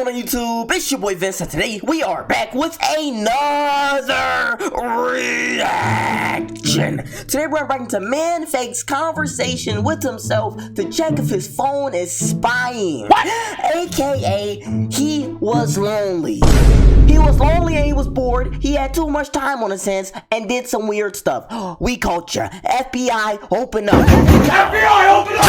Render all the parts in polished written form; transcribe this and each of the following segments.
going on YouTube? It's your boy Vince, and today we are back with another reaction. Today we're back into Man Fake's conversation with himself to check if his phone is spying. What? AKA, he was lonely. He was lonely and he was bored. He had too much time on his hands and did some weird stuff. We caught ya. FBI, open up. FBI, open up!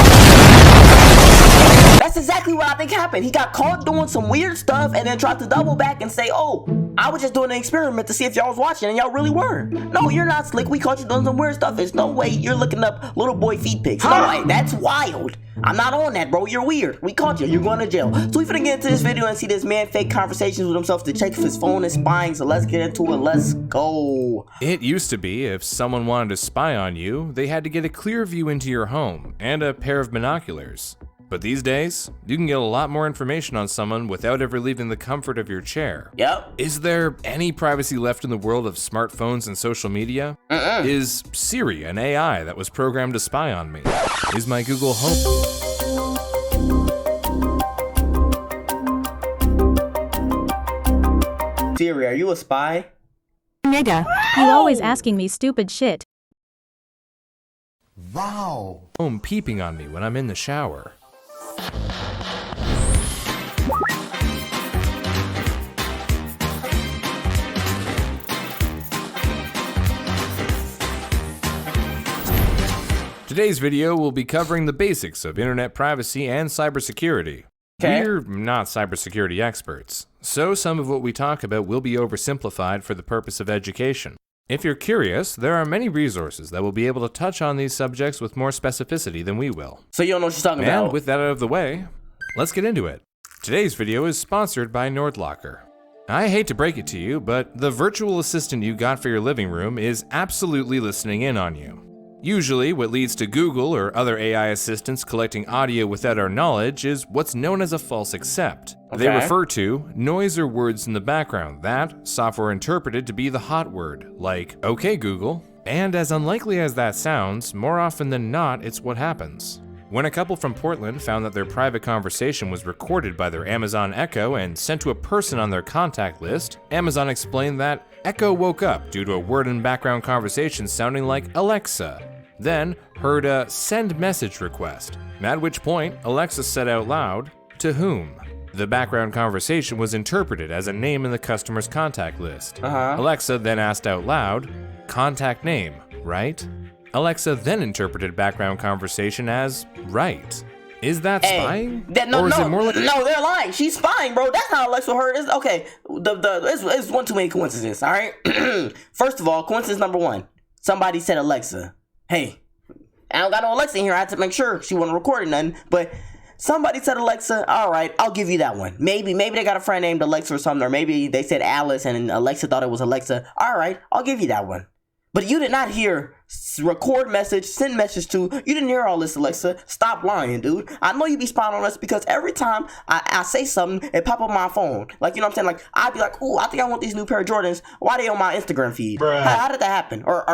That's exactly what I think happened. He got caught doing some weird stuff and then tried to double back and say, oh, I was just doing an experiment to see if y'all was watching and y'all really weren't. No, you're not slick. We caught you doing some weird stuff. There's no way you're looking up little boy feet pics. No way. That's wild. I'm not on that, bro. You're weird. We caught you. You're going to jail. So we finna get into this video and see this man fake conversations with himself to check if his phone is spying. So let's get into it. Let's go. It used to be if someone wanted to spy on you, they had to get a clear view into your home and a pair of binoculars. But these days, you can get a lot more information on someone without ever leaving the comfort of your chair. Yep. Is there any privacy left in the world of smartphones and social media? Is Siri an AI that was programmed to spy on me? Is my Google Home... Siri, are you a spy? Nigga, you always asking me stupid shit. Wow. Home peeping on me when I'm in the shower? Today's video will be covering the basics of internet privacy and cybersecurity. Okay. We're not cybersecurity experts, so some of what we talk about will be oversimplified for the purpose of education. If you're curious, there are many resources that will be able to touch on these subjects with more specificity than we will. So you don't know what she's talking about? And with that out of the way, let's get into it. Today's video is sponsored by NordLocker. I hate to break it to you, but the virtual assistant you got for your living room is absolutely listening in on you. Usually, what leads to Google or other AI assistants collecting audio without our knowledge is what's known as a false accept. They refer to noise or words in the background that software interpreted to be the hot word, like, okay Google. And as unlikely as that sounds, more often than not, it's what happens. When a couple from Portland found that their private conversation was recorded by their Amazon Echo and sent to a person on their contact list, Amazon explained that Echo woke up due to a word in background conversation sounding like Alexa, then heard a send message request, at which point Alexa said out loud, to whom? The background conversation was interpreted as a name in the customer's contact list. Alexa then asked out loud, contact name, right? Alexa then interpreted background conversation as right. Is that spying? No, they're lying. She's spying, bro. That's how Alexa heard it. Okay, it's one too many coincidences, all right? First of all, coincidence number one. Somebody said Alexa. Hey, I don't got no Alexa in here. I had to make sure she wasn't recording nothing. But somebody said Alexa. All right, I'll give you that one. Maybe they got a friend named Alexa or something. Or maybe they said Alice and Alexa thought it was Alexa. All right, I'll give you that one. But you did not hear record message, send message to. You didn't hear all this, Alexa. Stop lying, dude. I know you be spying on us because every time I say something, it pop up on my phone. Like, you know what I'm saying? Like, I'd be like, ooh, I think I want these new pair of Jordans. Why they on my Instagram feed? How did that happen? Or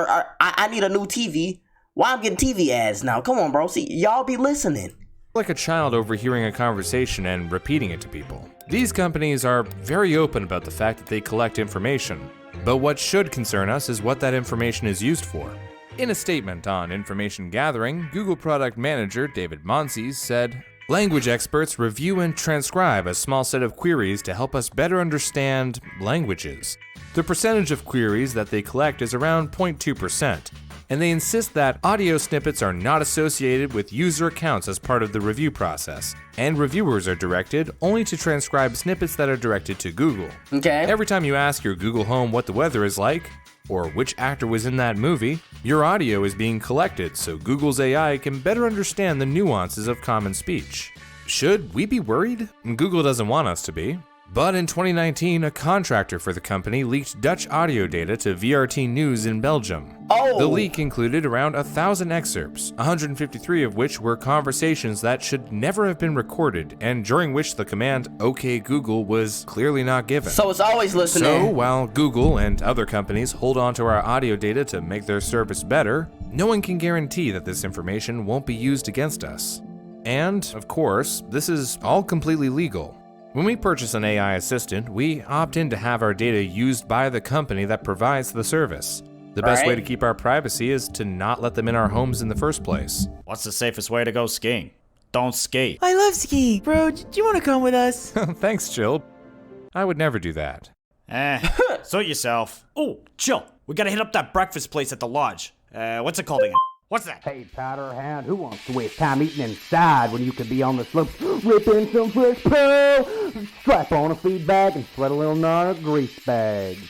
I need a new TV. Why I'm getting TV ads now? Come on, bro. See, y'all be listening. Like a child overhearing a conversation and repeating it to people. These companies are very open about the fact that they collect information. But what should concern us is what that information is used for. In a statement on information gathering, Google Product Manager David Monsees said, language experts review and transcribe a small set of queries to help us better understand languages. The percentage of queries that they collect is around 0.2%, and they insist that audio snippets are not associated with user accounts as part of the review process, and reviewers are directed only to transcribe snippets that are directed to Google. Okay. Every time you ask your Google Home what the weather is like, or which actor was in that movie, your audio is being collected so Google's AI can better understand the nuances of common speech. Should we be worried? Google doesn't want us to be. But in 2019, a contractor for the company leaked Dutch audio data to VRT News in Belgium. Oh. The leak included around 1,000 excerpts, 153 of which were conversations that should never have been recorded, and during which the command OK Google was clearly not given. So it's always listening. So while Google and other companies hold on to our audio data to make their service better, no one can guarantee that this information won't be used against us. And, of course, this is all completely legal. When we purchase an AI assistant, we opt in to have our data used by the company that provides the service. The best way to keep our privacy is to not let them in our homes in the first place. What's the safest way to go skiing? Don't ski. I love skiing. Bro, do you want to come with us? Thanks, Chill. I would never do that. Suit yourself. Oh, Chill. We gotta hit up that breakfast place at the lodge. What's it called again? What's that? Hey, Powderhound, who wants to waste time eating inside when you could be on the slopes ripping some fresh pearl? Strap on a feed bag and sweat a little gnarly grease bags.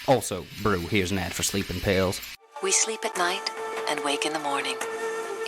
Also, Brew, here's an ad for sleeping pills. We sleep at night and wake in the morning.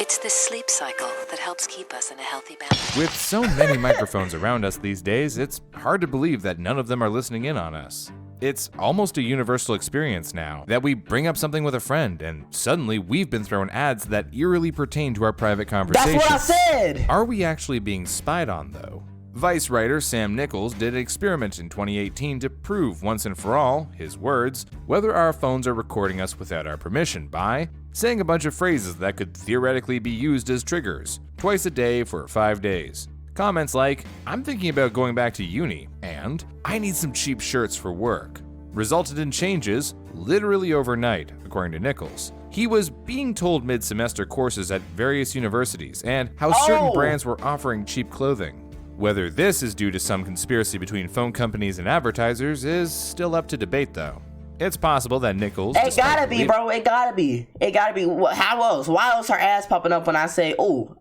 It's this sleep cycle that helps keep us in a healthy balance. With so many microphones around us these days, it's hard to believe that none of them are listening in on us. It's almost a universal experience now that we bring up something with a friend and suddenly we've been thrown ads that eerily pertain to our private conversations. That's what I said! Are we actually being spied on, though? Vice writer Sam Nichols did an experiment in 2018 to prove once and for all, his words, whether our phones are recording us without our permission by saying a bunch of phrases that could theoretically be used as triggers, twice a day for 5 days. Comments like, "I'm thinking about going back to uni," and "I need some cheap shirts for work," resulted in changes literally overnight, according to Nichols. He was being told mid-semester courses at various universities and how certain brands were offering cheap clothing. Whether this is due to some conspiracy between phone companies and advertisers is still up to debate, though. It's possible that Nichols... It gotta be, bro. It gotta be. It gotta be. How else? Why else are ads popping up when I say, "Oh,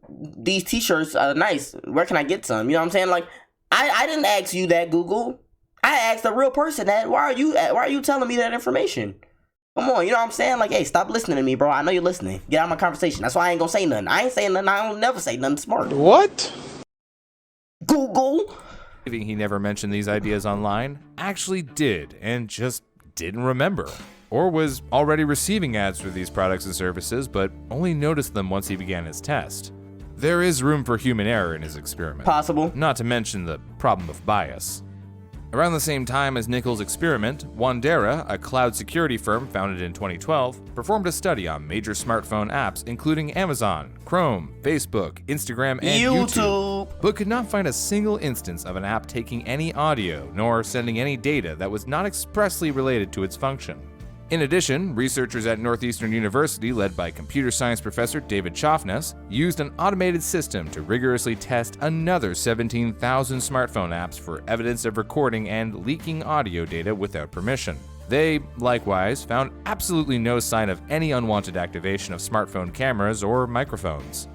these t-shirts are nice. Where can I get some?" You know what I'm saying? Like, I didn't ask you that, Google. I asked a real person that. Why are you telling me that information? Come on, you know what I'm saying? Like, hey, stop listening to me, bro. I know you're listening. Get out of my conversation. That's why I ain't gonna say nothing. I ain't saying nothing. I don't never say nothing smart. What? Google. He never mentioned these ideas online, actually did, and just didn't remember. Or was already receiving ads for these products and services, but only noticed them once he began his test. There is room for human error in his experiment. Possible. Not to mention the problem of bias. Around the same time as Nichols' experiment, Wandera, a cloud security firm founded in 2012, performed a study on major smartphone apps including Amazon, Chrome, Facebook, Instagram, and YouTube, but could not find a single instance of an app taking any audio nor sending any data that was not expressly related to its function. In addition, researchers at Northeastern University, led by computer science professor David Chofnes, used an automated system to rigorously test another 17,000 smartphone apps for evidence of recording and leaking audio data without permission. They, likewise, found absolutely no sign of any unwanted activation of smartphone cameras or microphones.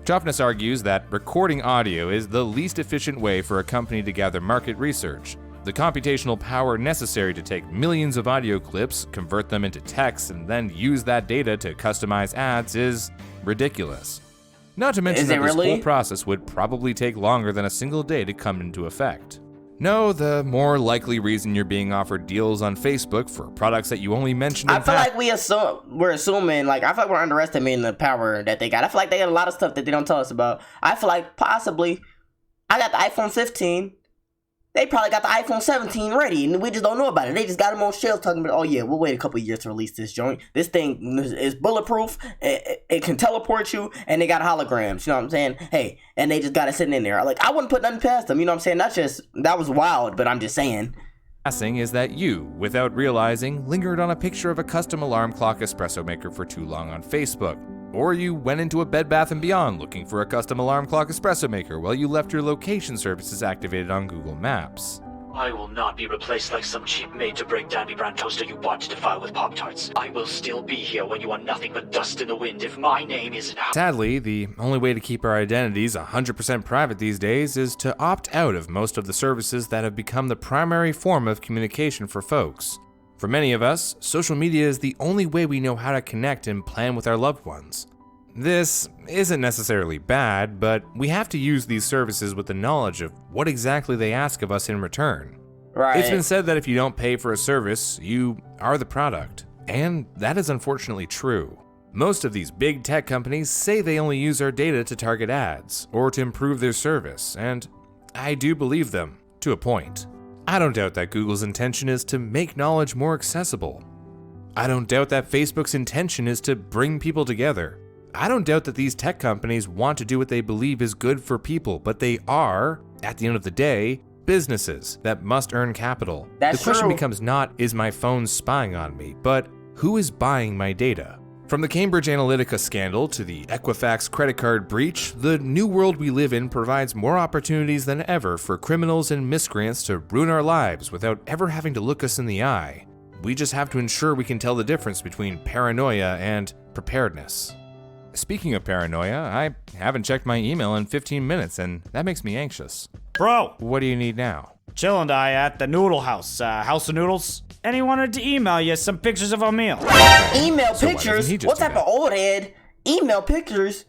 Chofnes argues that recording audio is the least efficient way for a company to gather market research. The computational power necessary to take millions of audio clips, convert them into text, and then use that data to customize ads is ridiculous. Not to mention that this whole process would probably take longer than a single day to come into effect. No, the more likely reason you're being offered deals on Facebook for products that you only mentioned in I feel like we're assuming, like, I feel like we're underestimating the power that they got. I feel like they got a lot of stuff that they don't tell us about. I feel like possibly, I got the iPhone 15. They probably got the iPhone 17 ready, and we just don't know about it. They just got them on shelves talking about, oh yeah, we'll wait a couple of years to release this joint. This thing is bulletproof, it can teleport you, and they got holograms, you know what I'm saying? Hey, and they just got it sitting in there. Like, I wouldn't put nothing past them, you know what I'm saying? That was wild, but I'm just saying. Passing is that you, without realizing, lingered on a picture of a custom alarm clock espresso maker for too long on Facebook. Or you went into a Bed Bath & Beyond looking for a custom alarm clock espresso maker while you left your location services activated on Google Maps. I will not be replaced like some cheap made-to-break Dandy brand toaster you bought to defile with Pop-Tarts. I will still be here when you are nothing but dust in the wind if my name isn't out. Sadly, the only way to keep our identities 100% private these days is to opt out of most of the services that have become the primary form of communication for folks. For many of us, social media is the only way we know how to connect and plan with our loved ones. This isn't necessarily bad, but we have to use these services with the knowledge of what exactly they ask of us in return. Right. It's been said that if you don't pay for a service, you are the product. And that is unfortunately true. Most of these big tech companies say they only use our data to target ads or to improve their service, and I do believe them, to a point. I don't doubt that Google's intention is to make knowledge more accessible. I don't doubt that Facebook's intention is to bring people together. I don't doubt that these tech companies want to do what they believe is good for people, but they are, At the end of the day, businesses that must earn capital. That's the question true. becomes not, is my phone spying on me, but who is buying my data? From the Cambridge Analytica scandal to the Equifax credit card breach, the new world we live in provides more opportunities than ever for criminals and miscreants to ruin our lives without ever having to look us in the eye. We just have to ensure we can tell the difference between paranoia and preparedness. Speaking of paranoia, I haven't checked my email in 15 minutes, and that makes me anxious. Bro, What do you need now? Chill and I at the Noodle House, House of Noodles, and he wanted to email you some pictures of our meal. Email So why pictures? doesn't he just What do type that? of old head? Email pictures?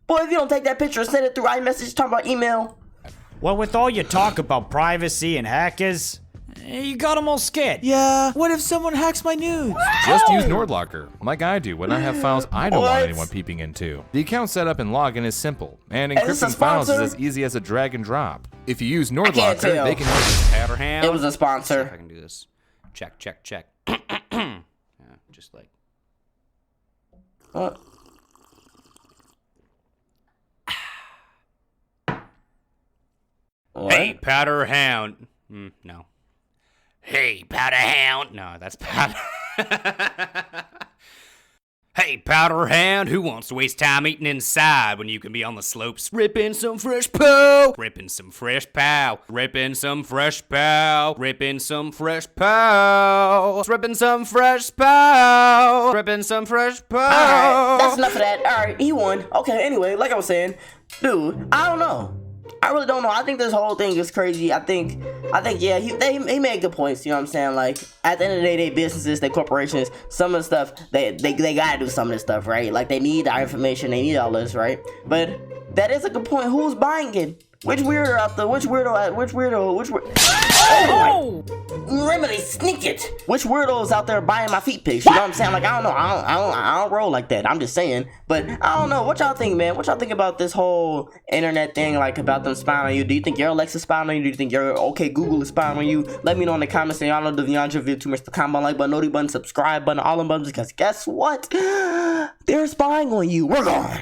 Boy, if you don't take that picture and send it through iMessage talking about email. Well, with all your talk about privacy and hackers, you got them all scared. Yeah, what if someone hacks my nudes? Just use NordLocker, like I do when I have files I don't want What? anyone peeping into. The account setup and login is simple, and Is this a encrypting files is sponsor? as easy as a drag and drop. If you use can't NordLocker, tell. they can Powderhound. It was a See if I sponsor. can do this. Check, check, check. Yeah, just like. What? What? Hey, Powderhound. No. Hey, Powderhound. No, that's Powder. Hey, Powderhound, who wants to waste time eating inside when you can be on the slopes ripping some fresh pow? Ripping some fresh pow. Ripping some fresh pow. Ripping some fresh pow. Ripping some fresh pow. Ripping some fresh pow. Alright, that's enough of that. Alright, he won. Okay, anyway, like I was saying, dude, I don't know. I really don't know. I think this whole thing is crazy. I think, yeah, he made good points. You know what I'm saying? Like, at the end of the day, they businesses, they corporations, some of the stuff, they gotta do some of this stuff, right? Like, they need our information, they need all this, right? But that is a good point. Who's buying it? Which weirdo out there? Which weirdo? Oh! Remedy, sneak it! Which weirdo is out there buying my feet pics? You know what I'm saying? Like, I don't know. I don't roll like that. I'm just saying. But I don't know. What y'all think, man? What y'all think about this whole internet thing? Like, about them spying on you? Do you think your Alexa spying on you? Do you think your OK Google is spying on you? Let me know in the comments. And y'all know the Beyond Your Video too much. The comment, like button, noty button, subscribe button, all them buttons. Because guess what? They're spying on you. We're gone.